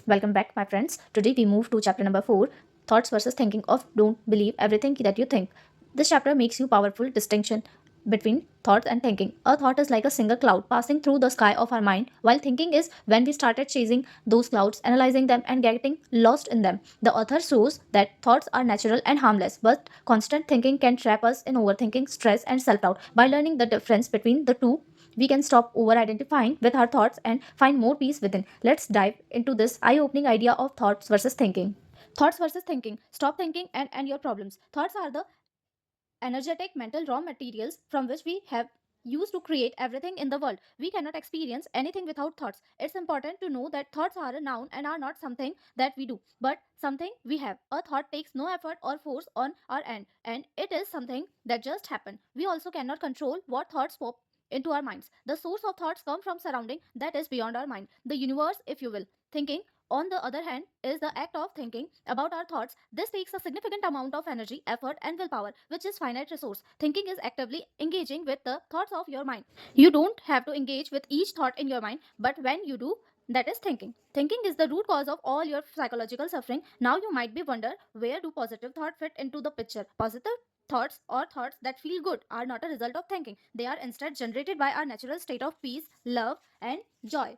Welcome back, my friends. Today we move to chapter number 4, thoughts versus thinking of don't believe everything that you think. This chapter makes you powerful distinction between thoughts and thinking. A thought is like a single cloud passing through the sky of our mind, while thinking is when we started chasing those clouds, analyzing them, and getting lost in them. The author shows that thoughts are natural and harmless, but constant thinking can trap us in overthinking, stress, and self doubt. By learning the difference between the two, we can stop over identifying with our thoughts and find more peace within. Let's dive into this eye opening idea of thoughts versus thinking. Thoughts versus thinking. Stop thinking and end your problems. Thoughts are the energetic mental raw materials from which we have used to create everything in the world. We cannot experience anything without thoughts. It's important to know that thoughts are a noun and are not something that we do, but something we have. A thought takes no effort or force on our end, and it is something that just happened. We also cannot control what thoughts pop into our minds. The source of thoughts come from surrounding that is beyond our mind, the universe, if you will. Thinking, on the other hand, is the act of thinking about our thoughts. This takes a significant amount of energy, effort, and willpower, which is finite resource. Thinking is actively engaging with the thoughts of your mind. You don't have to engage with each thought in your mind, but when you do, that is thinking. Thinking is the root cause of all your psychological suffering. Now you might be wonder, where do positive thoughts fit into the picture? Positive thoughts or thoughts that feel good are not a result of thinking. They are instead generated by our natural state of peace, love, and joy.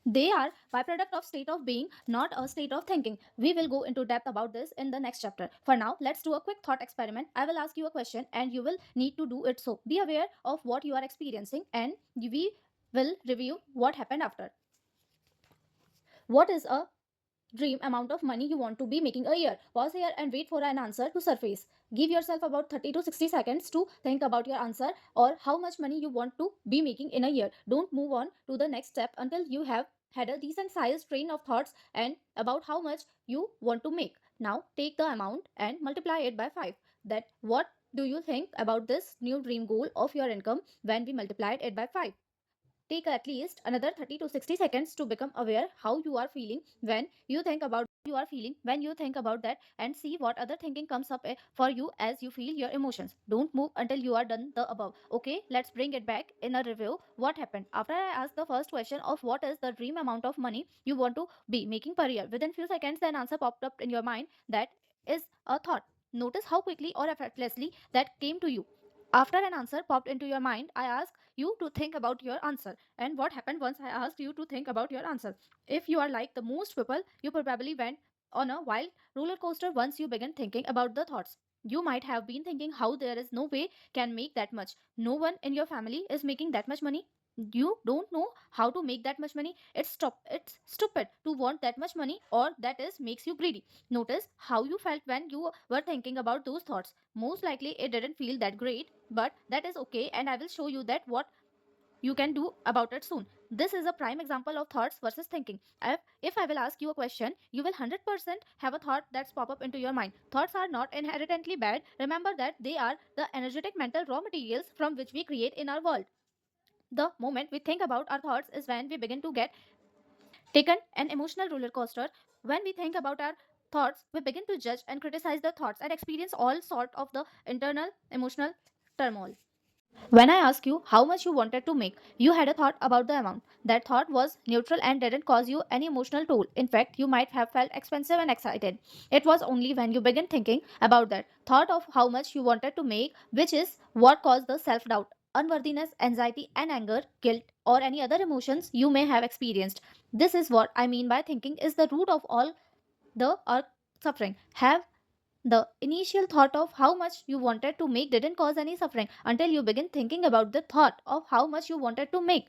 They are byproduct of state of being, not a state of thinking. We will go into depth about this in the next chapter. For now, let's do a quick thought experiment. I will ask you a question and you will need to do it. So be aware of what you are experiencing and we will review what happened after. What is a dream amount of money you want to be making a year? Pause here and wait for an answer to surface. Give yourself about 30 to 60 seconds to think about your answer or how much money you want to be making in a year. Don't move on to the next step until you have had a decent sized train of thoughts and about how much you want to make. Now take the amount and multiply it by 5. That what do you think about this new dream goal of your income when we multiplied it by 5? Take at least another 30 to 60 seconds to become aware how you are feeling when you think about that, and see what other thinking comes up for you as you feel your emotions. Don't move until you are done the above. Okay, let's bring it back in a review. What happened after I asked the first question of what is the dream amount of money you want to be making per year? Within few seconds an answer popped up in your mind. That is a thought. Notice how quickly or effortlessly that came to you. After an answer popped into your mind, I asked you to think about your answer. And what happened once I asked you to think about your answer? If you are like the most people, you probably went on a wild roller coaster once you began thinking about the thoughts. You might have been thinking how there is no way can make that much. No one in your family is making that much money. You don't know how to make that much money. It's stupid to want that much money, or that is makes you greedy. Notice how you felt when you were thinking about those thoughts. Most likely it didn't feel that great, but that is okay, and I will show you that what you can do about it soon. This is a prime example of thoughts versus thinking. If I will ask you a question, you will 100% have a thought that's pop up into your mind. Thoughts are not inherently bad. Remember that they are the energetic mental raw materials from which we create in our world. The moment we think about our thoughts is when we begin to get taken an emotional roller coaster. When we think about our thoughts, we begin to judge and criticize the thoughts and experience all sort of the internal emotional turmoil. When I asked you how much you wanted to make, you had a thought about the amount. That thought was neutral and didn't cause you any emotional toll. In fact, you might have felt expensive and excited. It was only when you began thinking about that thought of how much you wanted to make, which is what caused the self doubt, unworthiness, anxiety, and anger, guilt, or any other emotions you may have experienced. This is what I mean by thinking is the root of all the our suffering. Have the initial thought of how much you wanted to make didn't cause any suffering until you begin thinking about the thought of how much you wanted to make.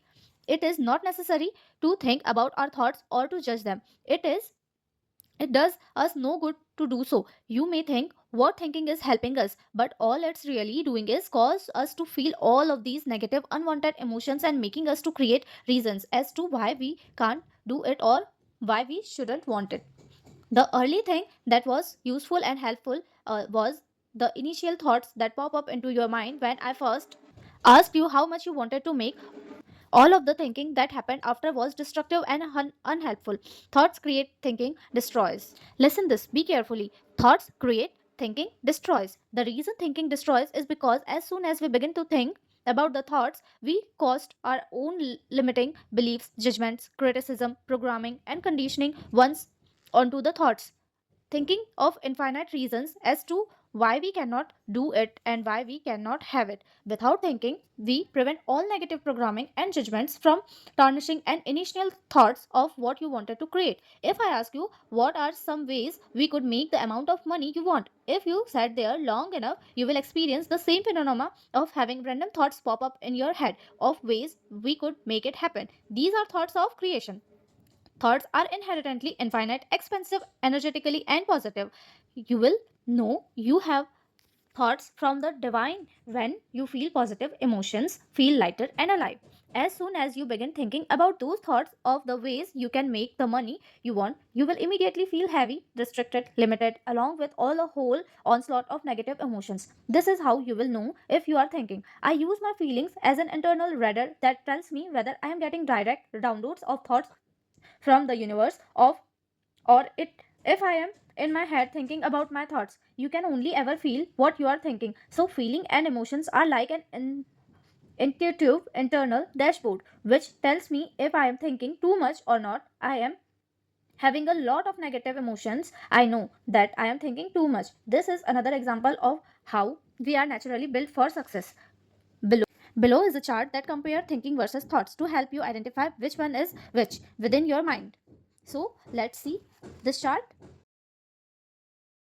It is not necessary to think about our thoughts or to judge them. It does us no good to do so. You may think what thinking is helping us, but all it's really doing is cause us to feel all of these negative unwanted emotions and making us to create reasons as to why we can't do it or why we shouldn't want it. The early thing that was useful and helpful was the initial thoughts that pop up into your mind when I first asked you how much you wanted to make. All of the thinking that happened after was destructive and unhelpful. Thoughts create, thinking destroys. Listen this, be carefully. Thoughts create, thinking destroys. The reason thinking destroys is because as soon as we begin to think, about the thoughts we caused our own limiting beliefs, judgments, criticism, programming, and conditioning once onto the thoughts. Thinking of infinite reasons as to why we cannot do it and why we cannot have it. Without thinking, we prevent all negative programming and judgments from tarnishing an initial thoughts of what you wanted to create. If I ask you what are some ways we could make the amount of money you want, if you sat there long enough, you will experience the same phenomena of having random thoughts pop up in your head of ways we could make it happen. These are thoughts of creation. Thoughts are inherently infinite, expensive, energetically, and positive. You will know you have thoughts from the divine when you feel positive emotions, feel lighter and alive. As soon as you begin thinking about those thoughts of the ways you can make the money you want, you will immediately feel heavy, restricted, limited, along with all a whole onslaught of negative emotions. This is how you will know if you are thinking. I use my feelings as an internal radar that tells me whether I am getting direct downloads of thoughts from the universe of or it if I am in my head thinking about my thoughts. You can only ever feel what you are thinking. So feeling and emotions are like an intuitive internal dashboard which tells me if I am thinking too much or not. I am having a lot of negative emotions. I know that I am thinking too much. This is another example of how we are naturally built for success. Below is a chart that compare thinking versus thoughts to help you identify which one is which within your mind. So let's see this chart.